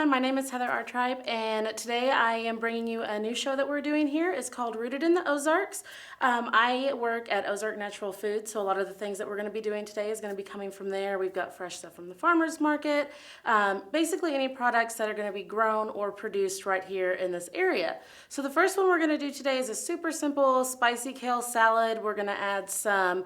everyone, my name is Heather Artripe, and today I am bringing you a new show that we're doing here. It's called Rooted in the Ozarks. I work at Ozark Natural Foods, so a lot of the things that we're going to be doing today is going to be coming from there. We've got fresh stuff from the farmer's market, basically any products that are going to be grown or produced right here in this area. So the first one we're going to do today is a super simple spicy kale salad. We're going to add some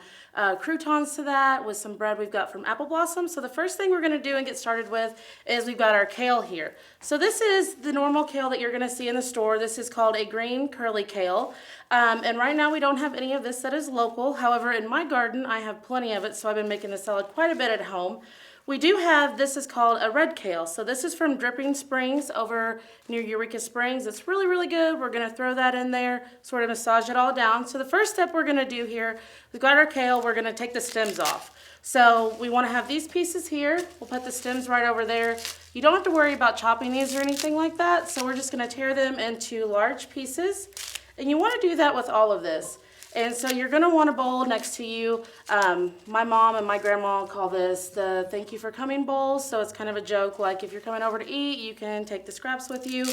croutons to that with some bread we've got from Apple Blossom. So the first thing we're going to do and get started with is we've got our kale here. So this is the normal kale that you're going to see in the store. This is called a green curly kale. And right now we don't have any of this that is local. However, in my garden I have plenty of it, so I've been making the salad quite a bit at home. We do have, this is called a red kale. So this is from Dripping Springs over near Eureka Springs. It's really, really good. We're going to throw that in there, sort of massage it all down. So the first step we're going to do here, we've got our kale, we're going to take the stems off. So we want to have these pieces here. We'll put the stems right over there. You don't have to worry about chopping these or anything like that. So we're just going to tear them into large pieces. And you want to do that with all of this. And so you're going to want a bowl next to you. My mom and my grandma call this the thank you for coming bowl. So it's kind of a joke, like if you're coming over to eat, you can take the scraps with you.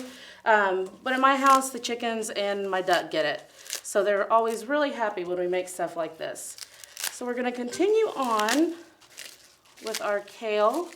But in my house, the chickens and my duck get it. So they're always really happy when we make stuff like this. So we're going to continue on with our kale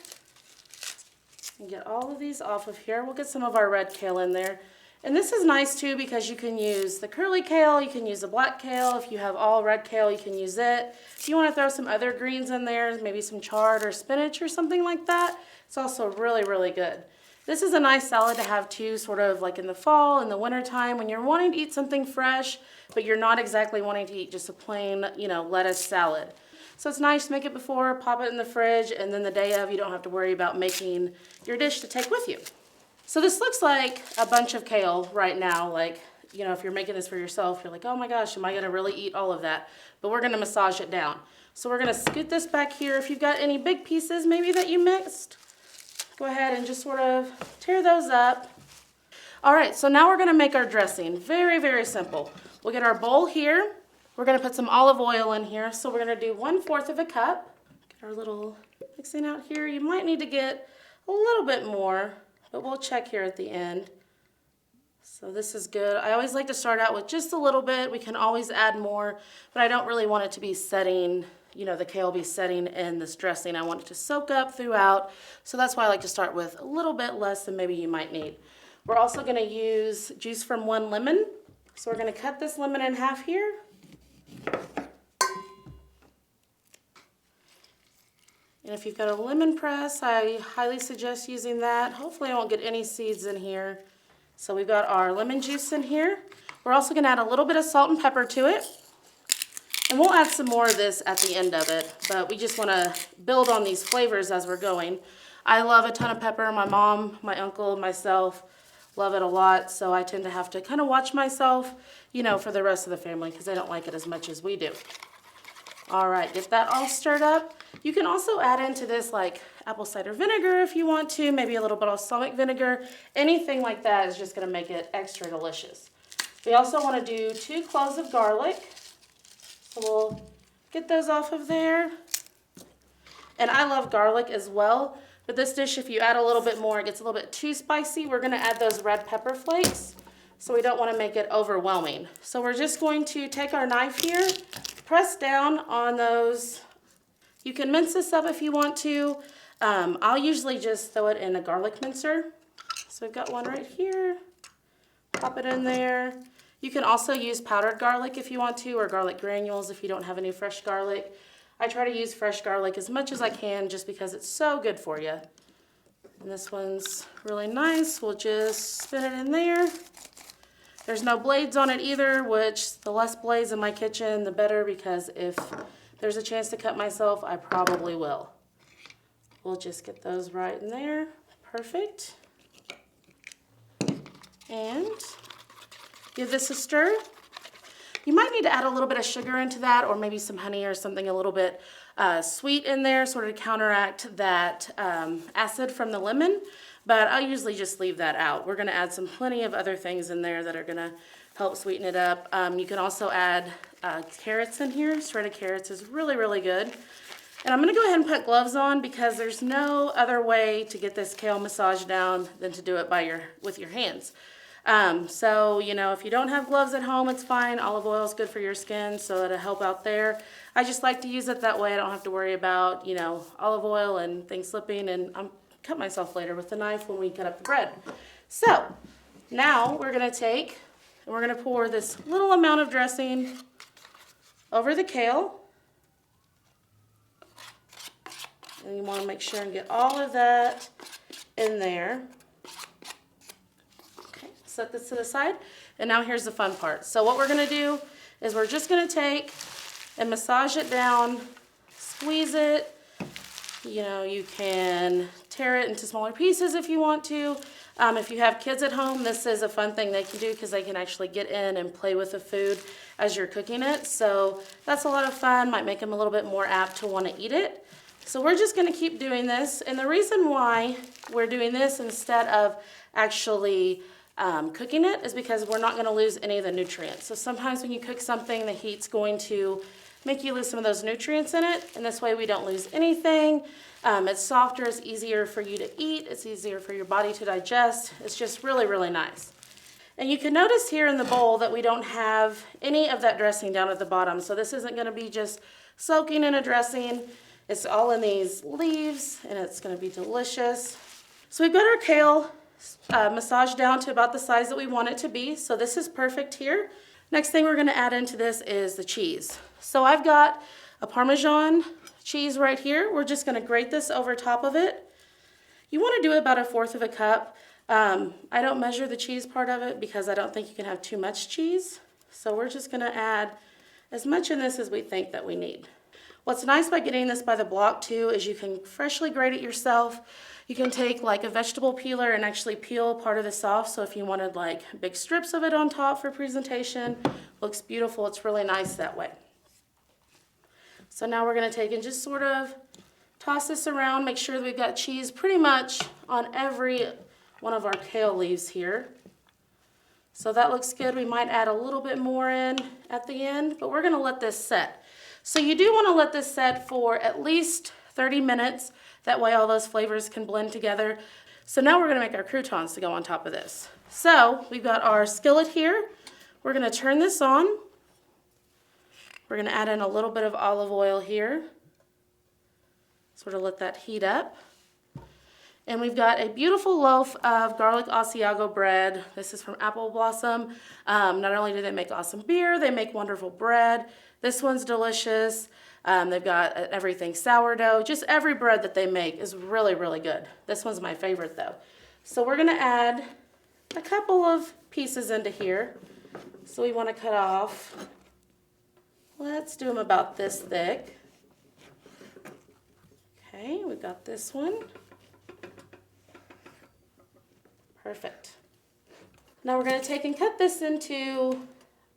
and get all of these off of here. We'll get some of our red kale in there. And this is nice too because you can use the curly kale, you can use the black kale. If you have all red kale, you can use it. If you want to throw some other greens in there, maybe some chard or spinach or something like that, it's also really, really good. This is a nice salad to have too, sort of like in the fall, in the winter time, when you're wanting to eat something fresh, but you're not exactly wanting to eat just a plain, lettuce salad. So it's nice to make it before, pop it in the fridge, and then the day of, you don't have to worry about making your dish to take with you. So this looks like a bunch of kale right now. Like, if you're making this for yourself, you're like, oh my gosh, am I going to really eat all of that? But we're going to massage it down. So we're going to scoot this back here. If you've got any big pieces maybe that you mixed, go ahead and just sort of tear those up. All right, so now we're going to make our dressing. Very, very simple. We'll get our bowl here. We're going to put some olive oil in here. So we're going to do 1/4 of a cup. Get our little mixing out here. You might need to get a little bit more, but we'll check here at the end. So this is good. I always like to start out with just a little bit. We can always add more, but I don't really want it to be setting, the kale be setting in this dressing. I want it to soak up throughout. So that's why I like to start with a little bit less than maybe you might need. We're also going to use juice from 1 lemon. So we're going to cut this lemon in half here. And if you've got a lemon press, I highly suggest using that. Hopefully I won't get any seeds in here. So we've got our lemon juice in here. We're also going to add a little bit of salt and pepper to it. And we'll add some more of this at the end of it, but we just want to build on these flavors as we're going. I love a ton of pepper. My mom, my uncle, myself love it a lot, so I tend to have to kind of watch myself, for the rest of the family because they don't like it as much as we do. All right, get that all stirred up. You can also add into this like apple cider vinegar if you want to, maybe a little bit of balsamic vinegar. Anything like that is just going to make it extra delicious. We also want to do 2 cloves of garlic. So we'll get those off of there. And I love garlic as well, but this dish, if you add a little bit more, it gets a little bit too spicy. We're going to add those red pepper flakes, so we don't want to make it overwhelming. So we're just going to take our knife here, press down on those. You can mince this up if you want to. I'll usually just throw it in a garlic mincer. So we've got one right here. Pop it in there. You can also use powdered garlic if you want to, or garlic granules if you don't have any fresh garlic. I try to use fresh garlic as much as I can just because it's so good for you. And this one's really nice. We'll just spin it in there. There's no blades on it either, which the less blades in my kitchen, the better, because if there's a chance to cut myself, I probably will. We'll just get those right in there. Perfect. And give this a stir. You might need to add a little bit of sugar into that, or maybe some honey or something a little bit sweet in there, sort of to counteract that acid from the lemon. But I'll usually just leave that out. We're going to add some plenty of other things in there that are going to help sweeten it up. You can also add carrots in here. Shredded carrots is really, really good. And I'm gonna go ahead and put gloves on because there's no other way to get this kale massaged down than to do it with your hands. So, you know, if you don't have gloves at home, it's fine. Olive oil is good for your skin, so it'll help out there. I just like to use it that way. I don't have to worry about, you know, olive oil and things slipping, and I'm cut myself later with the knife when we cut up the bread. So now we're gonna take and we're gonna pour this little amount of dressing over the kale. And you wanna make sure and get all of that in there. Okay, set this to the side. And now here's the fun part. So what we're gonna do is we're just gonna take and massage it down, squeeze it. You know, you can tear it into smaller pieces if you want to. If you have kids at home, this is a fun thing they can do because they can actually get in and play with the food as you're cooking it. So that's a lot of fun, might make them a little bit more apt to want to eat it. So we're just going to keep doing this. And the reason why we're doing this instead of actually cooking it is because we're not going to lose any of the nutrients. So sometimes when you cook something, the heat's going to make you lose some of those nutrients in it, and this way we don't lose anything. It's softer, it's easier for you to eat, it's easier for your body to digest. It's just really, really nice. And you can notice here in the bowl that we don't have any of that dressing down at the bottom. So this isn't gonna be just soaking in a dressing. It's all in these leaves, and it's gonna be delicious. So we've got our kale massaged down to about the size that we want it to be. So this is perfect here. Next thing we're gonna add into this is the cheese. So I've got a Parmesan cheese right here. We're just gonna grate this over top of it. You wanna do about 1/4 of a cup. I don't measure the cheese part of it because I don't think you can have too much cheese. So we're just gonna add as much in this as we think that we need. What's nice by getting this by the block too is you can freshly grate it yourself. You can take like a vegetable peeler and actually peel part of this off. So if you wanted like big strips of it on top for presentation, looks beautiful. It's really nice that way. So now we're gonna take and just sort of toss this around, make sure that we've got cheese pretty much on every one of our kale leaves here. So that looks good. We might add a little bit more in at the end, but we're gonna let this set. So you do wanna let this set for at least 30 minutes. That way all those flavors can blend together. So now we're gonna make our croutons to go on top of this. So we've got our skillet here. We're gonna turn this on. We're gonna add in a little bit of olive oil here. Sort of let that heat up. And we've got a beautiful loaf of garlic Asiago bread. This is from Apple Blossom. Not only do they make awesome beer, they make wonderful bread. This one's delicious. They've got everything sourdough. Just every bread that they make is really, really good. This one's my favorite though. So we're gonna add a couple of pieces into here. So we wanna cut off, let's do them about this thick. Okay, we've got this one. Perfect. Now we're going to take and cut this into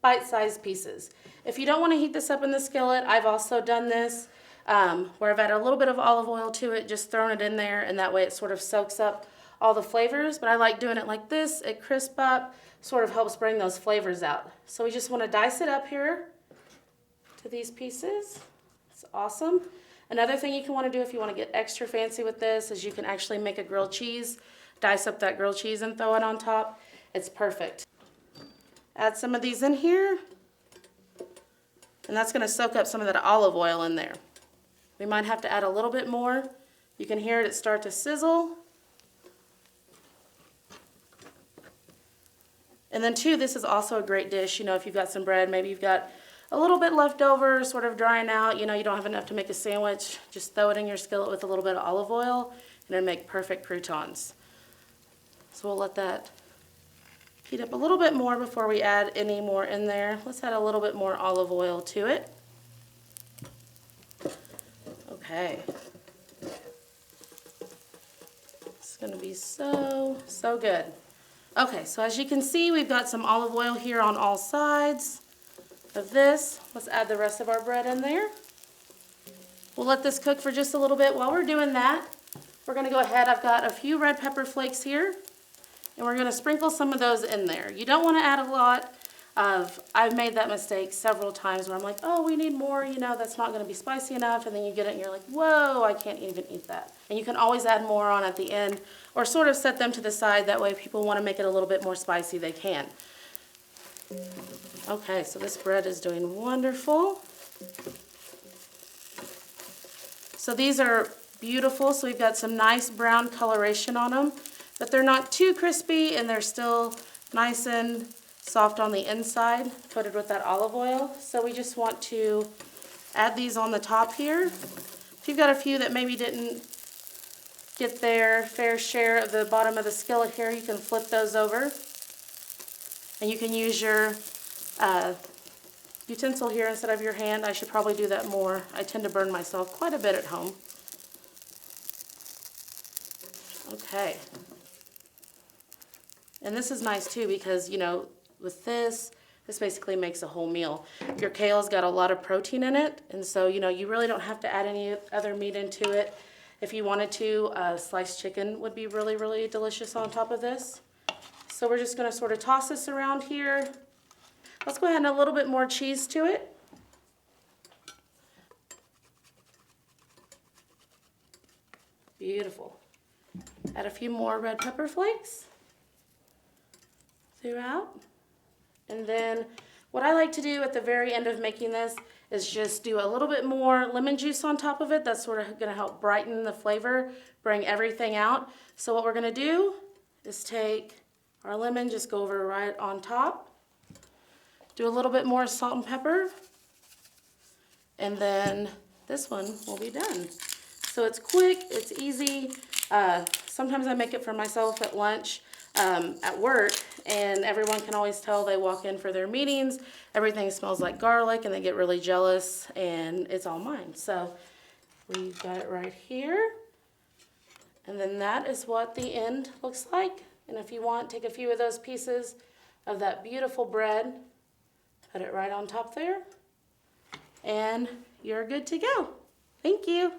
bite-sized pieces. If you don't want to heat this up in the skillet, I've also done this where I've added a little bit of olive oil to it, just thrown it in there, and that way it sort of soaks up all the flavors. But I like doing it like this. It crisps up, sort of helps bring those flavors out. So we just want to dice it up here to these pieces. It's awesome. Another thing you can want to do if you want to get extra fancy with this is you can actually make a grilled cheese. Dice up that grilled cheese and throw it on top. It's perfect. Add some of these in here. And that's going to soak up some of that olive oil in there. We might have to add a little bit more. You can hear it start to sizzle. And then too, this is also a great dish. You know, if you've got some bread, maybe you've got a little bit left over, sort of drying out. You know, you don't have enough to make a sandwich. Just throw it in your skillet with a little bit of olive oil and it'll make perfect croutons. So we'll let that heat up a little bit more before we add any more in there. Let's add a little bit more olive oil to it. Okay. It's gonna be so, so good. Okay, so as you can see, we've got some olive oil here on all sides of this. Let's add the rest of our bread in there. We'll let this cook for just a little bit. While we're doing that, we're gonna go ahead. I've got a few red pepper flakes here. And we're going to sprinkle some of those in there. You don't want to add a lot. I've made that mistake several times where I'm like, oh, we need more, you know, that's not going to be spicy enough. And then you get it and you're like, whoa, I can't even eat that. And you can always add more on at the end or sort of set them to the side. That way if people want to make it a little bit more spicy, they can. Okay, so this bread is doing wonderful. So these are beautiful. So we've got some nice brown coloration on them, but they're not too crispy and they're still nice and soft on the inside, coated with that olive oil. So we just want to add these on the top here. If you've got a few that maybe didn't get their fair share of the bottom of the skillet here, you can flip those over. And you can use your utensil here instead of your hand. I should probably do that more. I tend to burn myself quite a bit at home. Okay. And this is nice too because, you know, with this basically makes a whole meal. Your kale's got a lot of protein in it, and so, you know, you really don't have to add any other meat into it. If you wanted to, sliced chicken would be really, really delicious on top of this. So we're just going to sort of toss this around here. Let's go ahead and add a little bit more cheese to it. Beautiful. Add a few more red pepper flakes throughout. And then what I like to do at the very end of making this is just do a little bit more lemon juice on top of it. That's sort of going to help brighten the flavor, bring everything out. So what we're going to do is take our lemon, just go over right on top. Do a little bit more salt and pepper. And then this one will be done. So it's quick, it's easy. Sometimes I make it for myself at lunch. At work, and everyone can always tell they walk in for their meetings, everything smells like garlic and they get really jealous and it's all mine. So we've got it right here, and then that is what the end looks like. And if you want, take a few of those pieces of that beautiful bread, put it right on top there, and you're good to go. Thank you.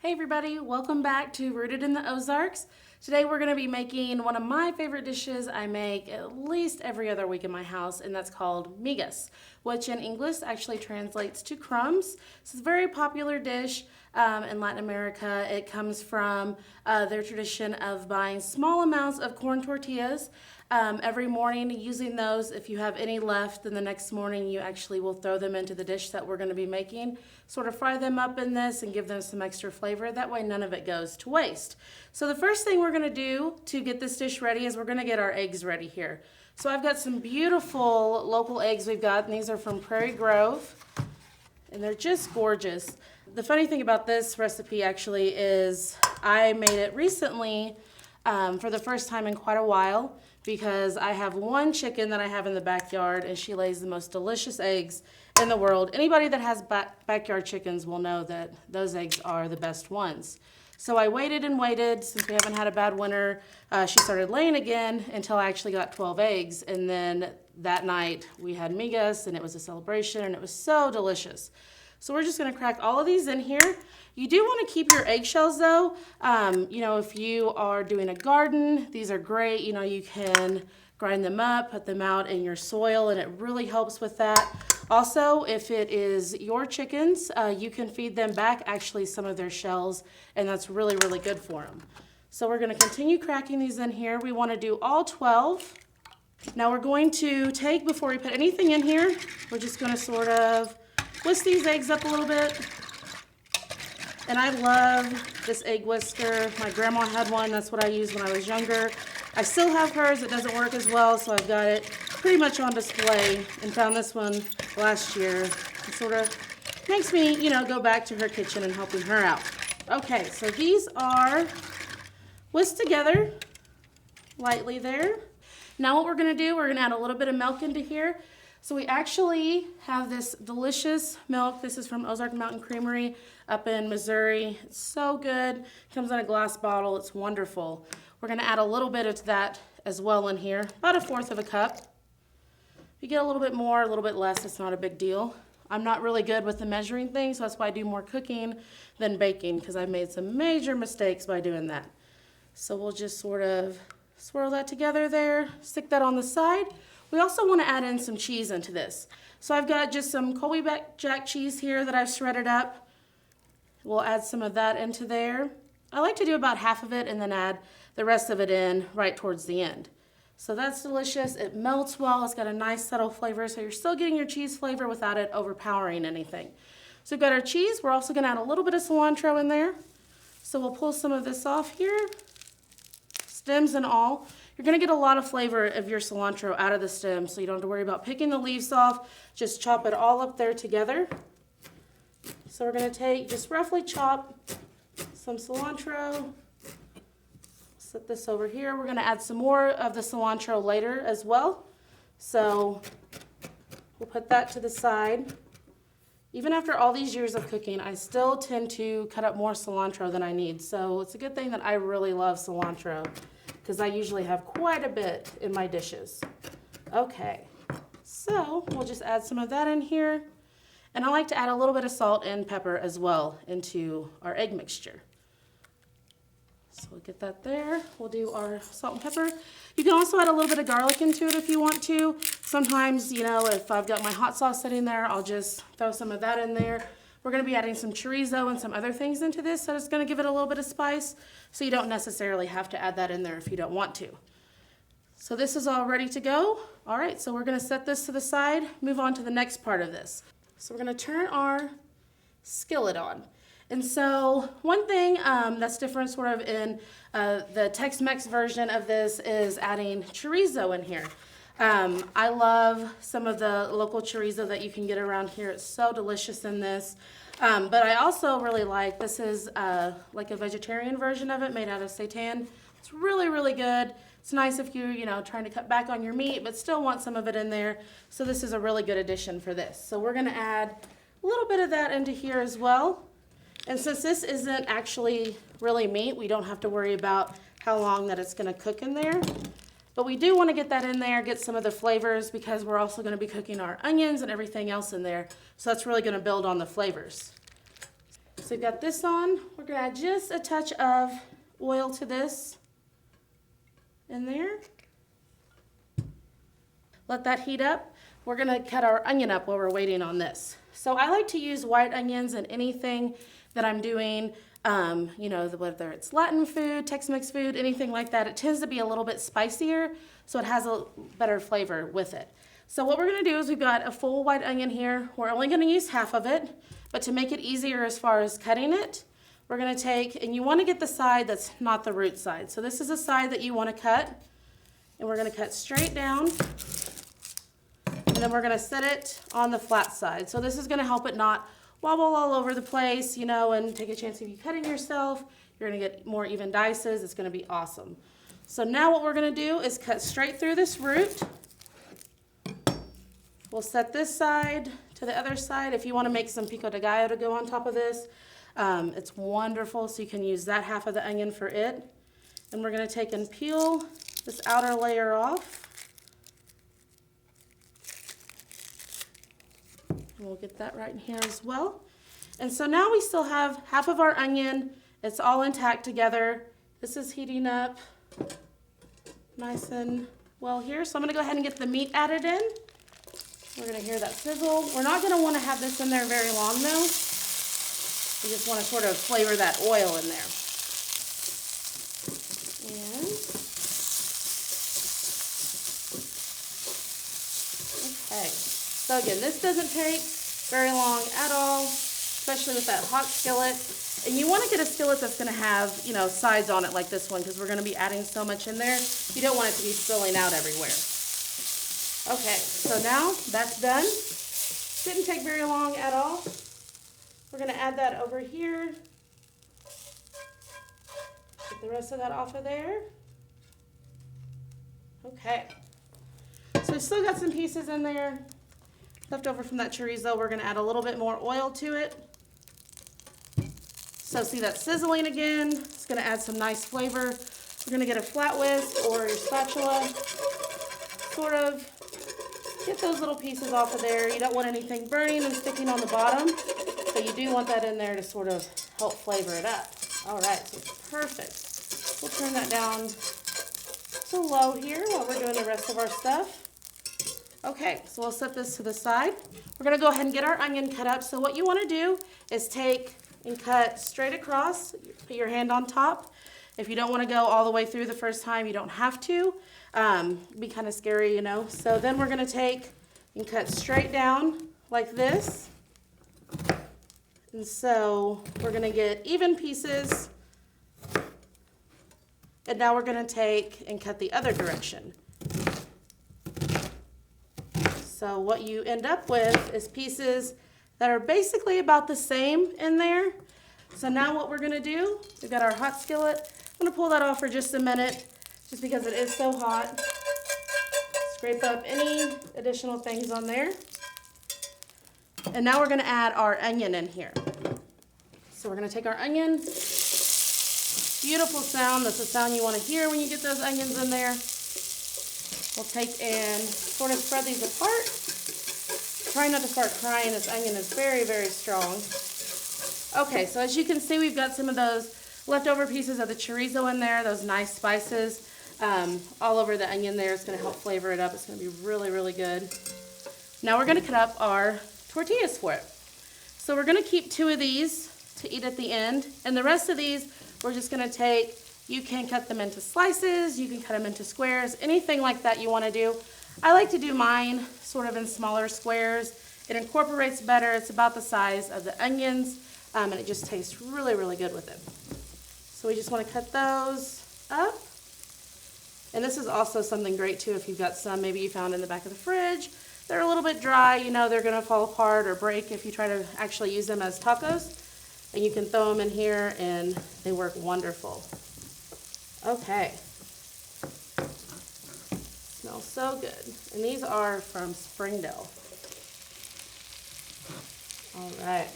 Hey everybody, welcome back to Rooted in the Ozarks. Today we're going to be making one of my favorite dishes I make at least every other week in my house, and that's called migas, which in English actually translates to crumbs. It's a very popular dish in Latin America. It comes from their tradition of buying small amounts of corn tortillas every morning, using those. If you have any left, then the next morning you actually will throw them into the dish that we're going to be making. Sort of fry them up in this and give them some extra flavor. That way none of it goes to waste. So the first thing we're going to do to get this dish ready is we're going to get our eggs ready here. So I've got some beautiful local eggs we've got, and these are from Prairie Grove, and they're just gorgeous. The funny thing about this recipe actually is I made it recently for the first time in quite a while, because I have one chicken that I have in the backyard, and she lays the most delicious eggs in the world. Anybody that has backyard chickens will know that those eggs are the best ones. So I waited and waited since we haven't had a bad winter. She started laying again until I actually got 12 eggs. And then that night we had migas, and it was a celebration, and it was so delicious. So we're just gonna crack all of these in here. You do wanna keep your eggshells though. You know, if you are doing a garden, these are great. You know, you can grind them up, put them out in your soil, and it really helps with that. Also, if it is your chickens, you can feed them back actually some of their shells, and that's really, really good for them. So we're gonna continue cracking these in here. We wanna do all 12. Now we're going to take, before we put anything in here, we're just gonna sort of whisk these eggs up a little bit. And I love this egg whisker. My grandma had one. That's what I used when I was younger. I still have hers. It doesn't work as well, so I've got it pretty much on display, and found this one last year. It sort of makes me, you know, go back to her kitchen and helping her out. Okay, so these are whisked together lightly there. Now what we're gonna do, we're gonna add a little bit of milk into here. So we actually have this delicious milk. This is from Ozark Mountain Creamery up in Missouri. It's so good. It comes in a glass bottle. It's wonderful. We're gonna add a little bit of that as well in here, about 1/4 of a cup. If you get a little bit more, a little bit less, it's not a big deal. I'm not really good with the measuring thing, so that's why I do more cooking than baking, because I've made some major mistakes by doing that. So we'll just sort of Swirl that together there, stick that on the side. We also want to add in some cheese into this. So I've got just some Colby Jack cheese here that I've shredded up. We'll add some of that into there. I like to do about half of it and then add the rest of it in right towards the end. So that's delicious. It melts well. It's got a nice subtle flavor, so you're still getting your cheese flavor without it overpowering anything. So we've got our cheese. We're also going to add a little bit of cilantro in there. So we'll pull some of this off here, stems and all. You're going to get a lot of flavor of your cilantro out of the stem, so you don't have to worry about picking the leaves off. Just chop it all up there together. So we're going to just roughly chop some cilantro. Set this over here. We're going to add some more of the cilantro later as well. So we'll put that to the side. Even after all these years of cooking, I still tend to cut up more cilantro than I need. So it's a good thing that I really love cilantro because I usually have quite a bit in my dishes. Okay, so we'll just add some of that in here. And I like to add a little bit of salt and pepper as well into our egg mixture. So we'll get that there. We'll do our salt and pepper. You can also add a little bit of garlic into it if you want to. Sometimes, you know, if I've got my hot sauce sitting there, I'll just throw some of that in there. We're going to be adding some chorizo and some other things into this, so it's going to give it a little bit of spice. So you don't necessarily have to add that in there if you don't want to. So this is all ready to go. All right, so we're going to set this to the side, move on to the next part of this. So we're going to turn our skillet on. And so one thing that's different sort of in the Tex-Mex version of this is adding chorizo in here. I love some of the local chorizo that you can get around here. It's so delicious in this. But I also really like, this is like a vegetarian version of it made out of seitan. It's really, really good. It's nice if you're, trying to cut back on your meat, but still want some of it in there. So this is a really good addition for this. So we're going to add a little bit of that into here as well. And since this isn't actually really meat, we don't have to worry about how long that it's going to cook in there. But we do want to get that in there, get some of the flavors, because we're also going to be cooking our onions and everything else in there. So that's really going to build on the flavors. So we've got this on. We're going to add just a touch of oil to this in there. Let that heat up. We're going to cut our onion up while we're waiting on this. So I like to use white onions in anything that I'm doing, whether it's Latin food, Tex-Mex food, anything like that. It tends to be a little bit spicier, so it has a better flavor with it. So what we're going to do is we've got a full white onion here. We're only going to use half of it, but to make it easier as far as cutting it, we're going to take, and you want to get the side that's not the root side. So this is a side that you want to cut, and we're going to cut straight down, and then we're going to set it on the flat side. So this is going to help it not wobble all over the place, and take a chance of you cutting yourself. You're going to get more even dices. It's going to be awesome. So now what we're going to do is cut straight through this root. We'll set this side to the other side. If you want to make some pico de gallo to go on top of this, it's wonderful. So you can use that half of the onion for it. And we're going to take and peel this outer layer off. We'll get that right in here as well. And so now we still have half of our onion. It's all intact together. This is heating up nice and well here. So I'm going to go ahead and get the meat added in. We're going to hear that sizzle. We're not going to want to have this in there very long though. We just want to sort of flavor that oil in there. And okay. So again, this doesn't take very long at all, especially with that hot skillet. And you want to get a skillet that's going to have, sides on it like this one, because we're going to be adding so much in there. You don't want it to be spilling out everywhere. Okay, so now that's done. Didn't take very long at all. We're going to add that over here. Get the rest of that off of there. Okay. So we've still got some pieces in there left over from that chorizo. We're going to add a little bit more oil to it. So see that sizzling again? It's going to add some nice flavor. You're going to get a flat whisk or your spatula. Sort of get those little pieces off of there. You don't want anything burning and sticking on the bottom, but you do want that in there to sort of help flavor it up. All right, so it's perfect. We'll turn that down to low here while we're doing the rest of our stuff. Okay, so we'll set this to the side. We're gonna go ahead and get our onion cut up. So what you wanna do is take and cut straight across, put your hand on top. If you don't wanna go all the way through the first time, you don't have to. Be kind of scary, you know. So then we're gonna take and cut straight down like this. And so we're gonna get even pieces. And now we're gonna take and cut the other direction. So what you end up with is pieces that are basically about the same in there. So now what we're gonna do, we've got our hot skillet. I'm gonna pull that off for just a minute, just because it is so hot. Scrape up any additional things on there. And now we're gonna add our onion in here. So we're gonna take our onion. Beautiful sound, that's the sound you wanna hear when you get those onions in there. We'll take and sort of spread these apart. Try not to start crying, this onion is very, very strong. Okay, so as you can see, we've got some of those leftover pieces of the chorizo in there, those nice spices all over the onion there. It's gonna help flavor it up. It's gonna be really, really good. Now we're gonna cut up our tortillas for it. So we're gonna keep 2 of these to eat at the end, and the rest of these we're just gonna take. You can cut them into slices, you can cut them into squares, anything like that you wanna do. I like to do mine sort of in smaller squares. It incorporates better, it's about the size of the onions, and it just tastes really, really good with it. So we just wanna cut those up. And this is also something great too if you've got some maybe you found in the back of the fridge. They're a little bit dry, you know, they're gonna fall apart or break if you try to actually use them as tacos. And you can throw them in here and they work wonderful. Okay. Smells so good. And these are from Springdale. All right.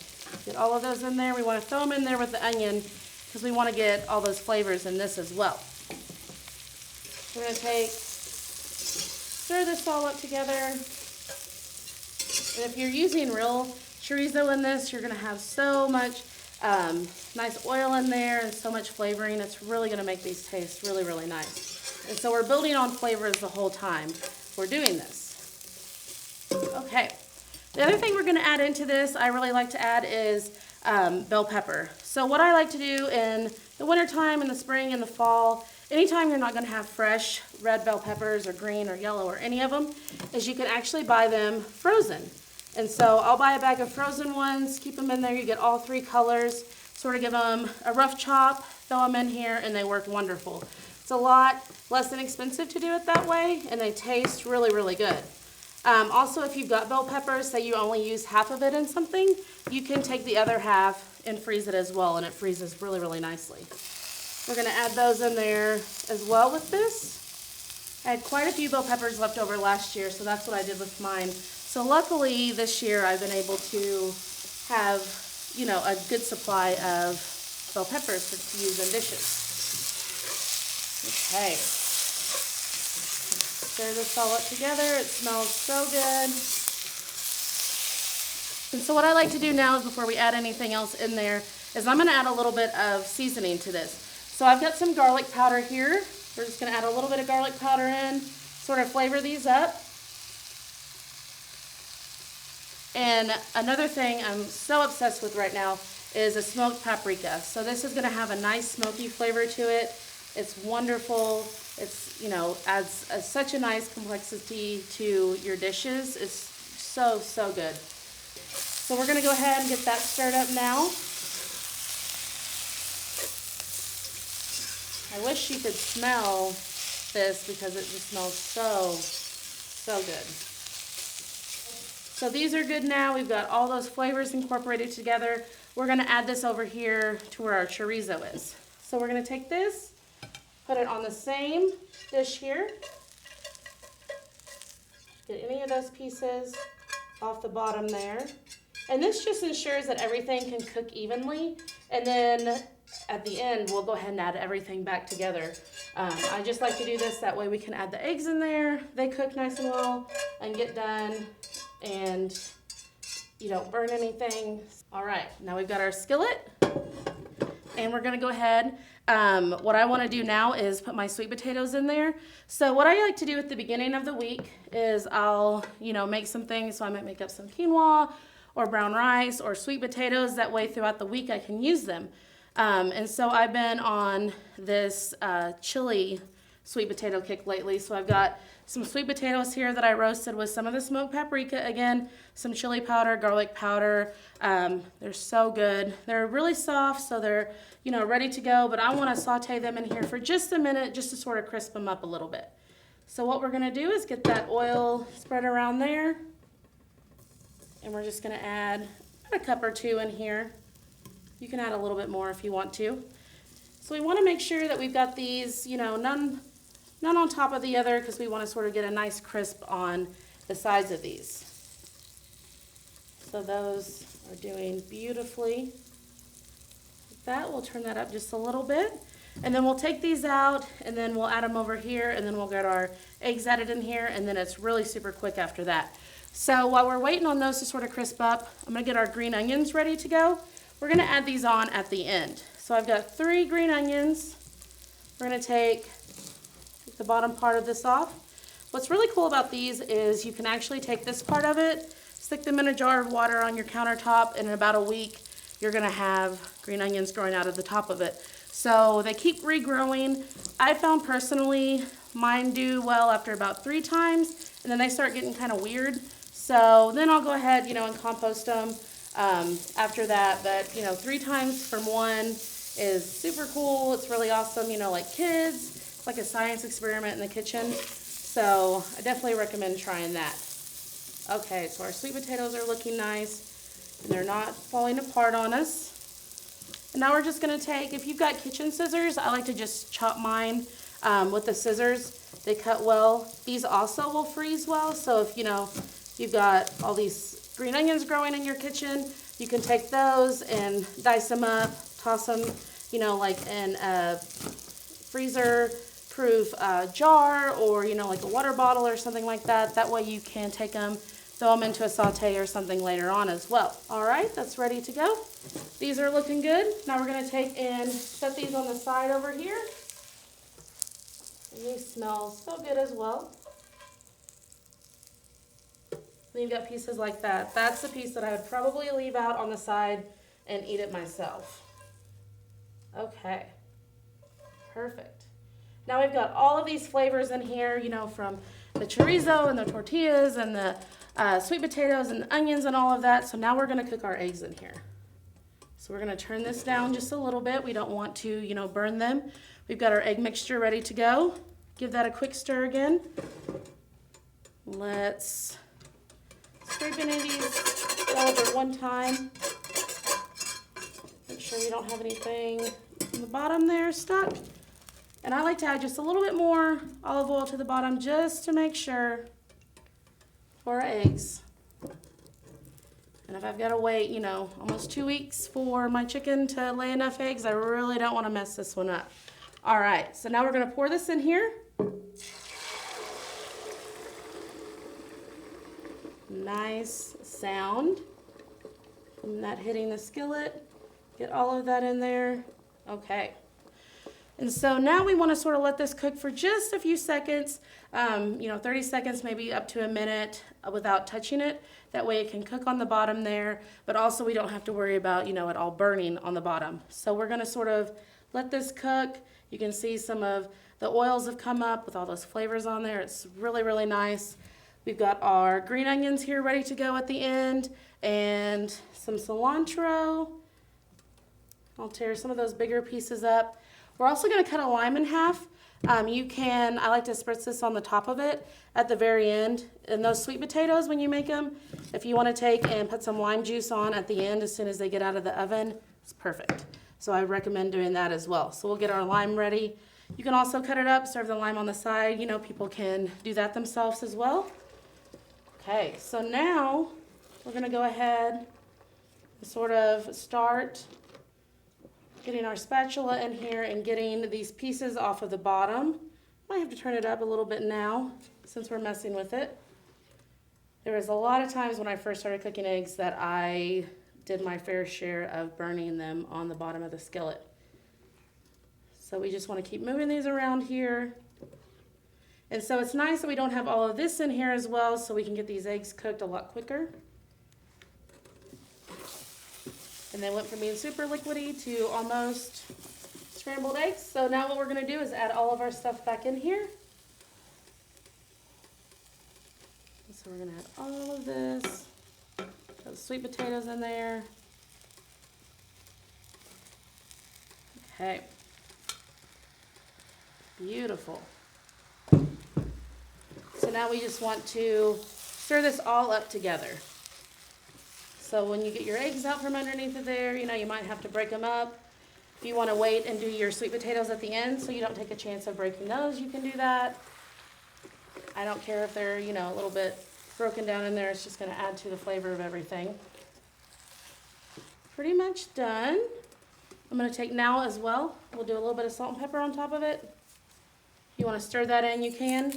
Get all of those in there. We want to throw them in there with the onion because we want to get all those flavors in this as well. We're going to stir this all up together. And if you're using real chorizo in this, you're going to have so much nice oil in there and so much flavoring. It's really going to make these taste really, really nice. And so we're building on flavors the whole time we're doing this. Okay. The other thing we're going to add into this, I really like to add, is bell pepper. So what I like to do in the wintertime, in the spring, in the fall, anytime you're not going to have fresh red bell peppers or green or yellow or any of them, is you can actually buy them frozen. And so I'll buy a bag of frozen ones, keep them in there, you get all 3 colors, sort of give them a rough chop, throw them in here, and they work wonderful. It's a lot less inexpensive to do it that way, and they taste really, really good. Also, if you've got bell peppers, say you only use half of it in something, you can take the other half and freeze it as well, and it freezes really, really nicely. We're going to add those in there as well with this. I had quite a few bell peppers left over last year, so that's what I did with mine. So luckily this year I've been able to have, you know, a good supply of bell peppers to use in dishes. Okay. Stir this all up together. It smells so good. And so what I like to do now is before we add anything else in there is I'm going to add a little bit of seasoning to this. So I've got some garlic powder here. We're just going to add a little bit of garlic powder in, sort of flavor these up. And another thing I'm so obsessed with right now is a smoked paprika. So this is going to have a nice smoky flavor to it. It's wonderful. It's, you know, adds such a nice complexity to your dishes. It's so, so good. So we're going to go ahead and get that stirred up now. I wish you could smell this because it just smells so, so good. So these are good now. We've got all those flavors incorporated together. We're going to add this over here to where our chorizo is. So we're going to take this, put it on the same dish here. Get any of those pieces off the bottom there. And this just ensures that everything can cook evenly. And then at the end, we'll go ahead and add everything back together. I just like to do this, that way we can add the eggs in there. They cook nice and well and get done. And you don't burn anything. All right, now we've got our skillet. And we're gonna go ahead, what I wanna do now is put my sweet potatoes in there. So what I like to do at the beginning of the week is I'll, make some things. So I might make up some quinoa or brown rice or sweet potatoes. That way throughout the week I can use them. And so I've been on this chili sweet potato kick lately. So I've got some sweet potatoes here that I roasted with some of the smoked paprika, again, some chili powder, garlic powder. They're so good. They're really soft, so they're, ready to go, but I want to saute them in here for just a minute just to sort of crisp them up a little bit. So what we're going to do is get that oil spread around there, and we're just going to add a cup or two in here. You can add a little bit more if you want to. So we want to make sure that we've got these, none on top of the other, because we want to sort of get a nice crisp on the sides of these. So those are doing beautifully. With that, we'll turn that up just a little bit. And then we'll take these out, and then we'll add them over here, and then we'll get our eggs added in here, and then it's really super quick after that. So while we're waiting on those to sort of crisp up, I'm going to get our green onions ready to go. We're going to add these on at the end. So I've got 3 green onions. We're going to take the bottom part of this off. What's really cool about these is you can actually take this part of it, stick them in a jar of water on your countertop, and in about a week you're going to have green onions growing out of the top of it. So they keep regrowing. I found personally mine do well after about 3 times, and then they start getting kind of weird. So then I'll go ahead, and compost them after that. But 3 times from one is super cool. It's really awesome. Like kids, it's like a science experiment in the kitchen. So I definitely recommend trying that. Okay, so our sweet potatoes are looking nice, and they're not falling apart on us. And now we're just going to take, if you've got kitchen scissors, I like to just chop mine with the scissors. They cut well. These also will freeze well, so if you've got all these green onions growing in your kitchen, you can take those and dice them up, toss them, like in a freezer-proof jar, or like a water bottle or something like that. That way you can take them, throw them into a saute or something later on as well. All right, that's ready to go. These are looking good. Now we're going to take and set these on the side over here. And these smell so good as well. Then you've got pieces like that. That's the piece that I would probably leave out on the side and eat it myself. Okay, perfect. Now we've got all of these flavors in here, from the chorizo and the tortillas and the sweet potatoes and the onions and all of that. So now we're going to cook our eggs in here. So we're going to turn this down just a little bit. We don't want to, burn them. We've got our egg mixture ready to go. Give that a quick stir again. Let's scrape any of these all over at one time. Make sure we don't have anything on the bottom there stuck. And I like to add just a little bit more olive oil to the bottom just to make sure for our eggs. And if I've got to wait, almost 2 weeks for my chicken to lay enough eggs, I really don't want to mess this one up. All right, so now we're going to pour this in here. Nice sound from that hitting the skillet. Get all of that in there. Okay. And so now we want to sort of let this cook for just a few seconds, 30 seconds, maybe up to a minute without touching it. That way it can cook on the bottom there, but also we don't have to worry about, it all burning on the bottom. So we're going to sort of let this cook. You can see some of the oils have come up with all those flavors on there. It's really, really nice. We've got our green onions here ready to go at the end, and some cilantro. I'll tear some of those bigger pieces up. We're also going to cut a lime in half. I like to spritz this on the top of it at the very end. And those sweet potatoes, when you make them, if you want to take and put some lime juice on at the end as soon as they get out of the oven, it's perfect. So I recommend doing that as well. So we'll get our lime ready. You can also cut it up, serve the lime on the side. People can do that themselves as well. Okay, so now we're going to go ahead and sort of start getting our spatula in here and getting these pieces off of the bottom. Might have to turn it up a little bit now since we're messing with it. There was a lot of times when I first started cooking eggs that I did my fair share of burning them on the bottom of the skillet. So we just want to keep moving these around here. And so it's nice that we don't have all of this in here as well, so we can get these eggs cooked a lot quicker. And they went from being super liquidy to almost scrambled eggs. So now what we're going to do is add all of our stuff back in here. So we're going to add all of this. Got the sweet potatoes in there. Okay. Beautiful. So now we just want to stir this all up together. So when you get your eggs out from underneath of there, you know, you might have to break them up. If you want to wait and do your sweet potatoes at the end so you don't take a chance of breaking those, you can do that. I don't care if they're, you know, a little bit broken down in there. It's just going to add to the flavor of everything. Pretty much done. I'm going to take now as well. We'll do a little bit of salt and pepper on top of it. If you want to stir that in, you can.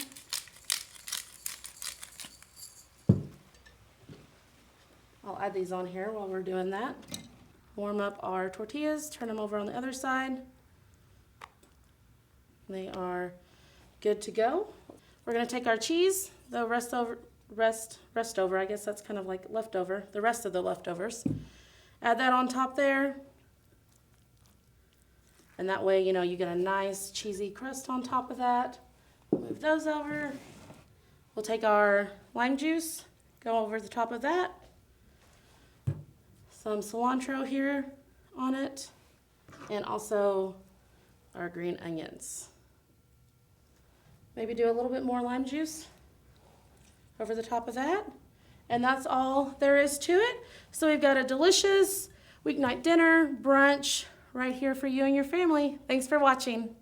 I'll add these on here while we're doing that. Warm up our tortillas, turn them over on the other side. They are good to go. We're going to take our cheese, the rest over, I guess that's kind of like leftover, the rest of the leftovers. Add that on top there. And that way, you know, you get a nice cheesy crust on top of that. Move those over. We'll take our lime juice, go over the top of that. Some cilantro here on it, and also our green onions. Maybe do a little bit more lime juice over the top of that. And that's all there is to it. So we've got a delicious weeknight dinner, brunch, right here for you and your family. Thanks for watching.